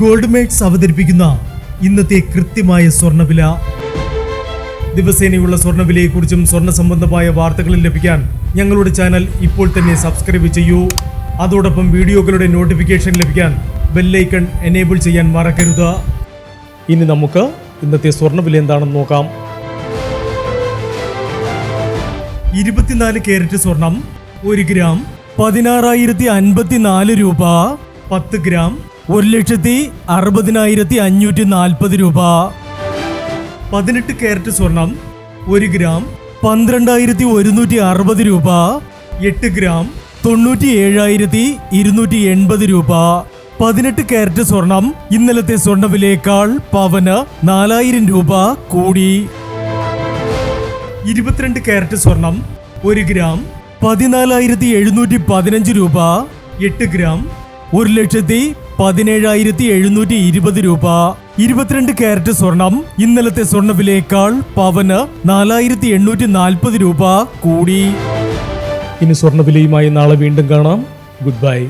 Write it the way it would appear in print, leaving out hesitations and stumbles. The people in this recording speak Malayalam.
ഗോൾഡ് മേക്സ് അവതരിപ്പിക്കുന്ന ഇന്നത്തെ കൃത്യമായ സ്വർണ്ണവില. ദിവസേനയുള്ള സ്വർണ്ണവിലയെക്കുറിച്ചും സ്വർണ്ണ സംബന്ധമായ വാർത്തകളും ലഭിക്കാൻ ഞങ്ങളുടെ ചാനൽ ഇപ്പോൾ തന്നെ സബ്സ്ക്രൈബ് ചെയ്യൂ. അതോടൊപ്പം വീഡിയോകളുടെ നോട്ടിഫിക്കേഷൻ ലഭിക്കാൻ ബെല്ലൈക്കൺ എനേബിൾ ചെയ്യാൻ മറക്കരുത്. ഇനി നമുക്ക് ഇന്നത്തെ സ്വർണ്ണവില എന്താണെന്ന് നോക്കാം. 24 കാരറ്റ് സ്വർണം 1 ഗ്രാം 16,054 രൂപ. 10 ഗ്രാം 1,60,540 രൂപ. 18 കാരറ്റ് സ്വർണം 1 ഗ്രാം 12,160 രൂപ. 8 ഗ്രാം 97,280 രൂപ. 18 കാരറ്റ് സ്വർണം ഇന്നലത്തെ സ്വർണ്ണവിലയേക്കാൾ പവന് 4,000 രൂപ കൂടി. 22 കാരറ്റ് സ്വർണം 1 ഗ്രാം 14,715 രൂപ. 8 ഗ്രാം 1,17,720 രൂപ. 22 കാരറ്റ് സ്വർണം ഇന്നലത്തെ സ്വർണ്ണവിലയേക്കാൾ പവന് 4,840 രൂപ കൂടി. ഇനി സ്വർണ്ണവിലയുമായി നാളെ വീണ്ടും കാണാം. Good bye.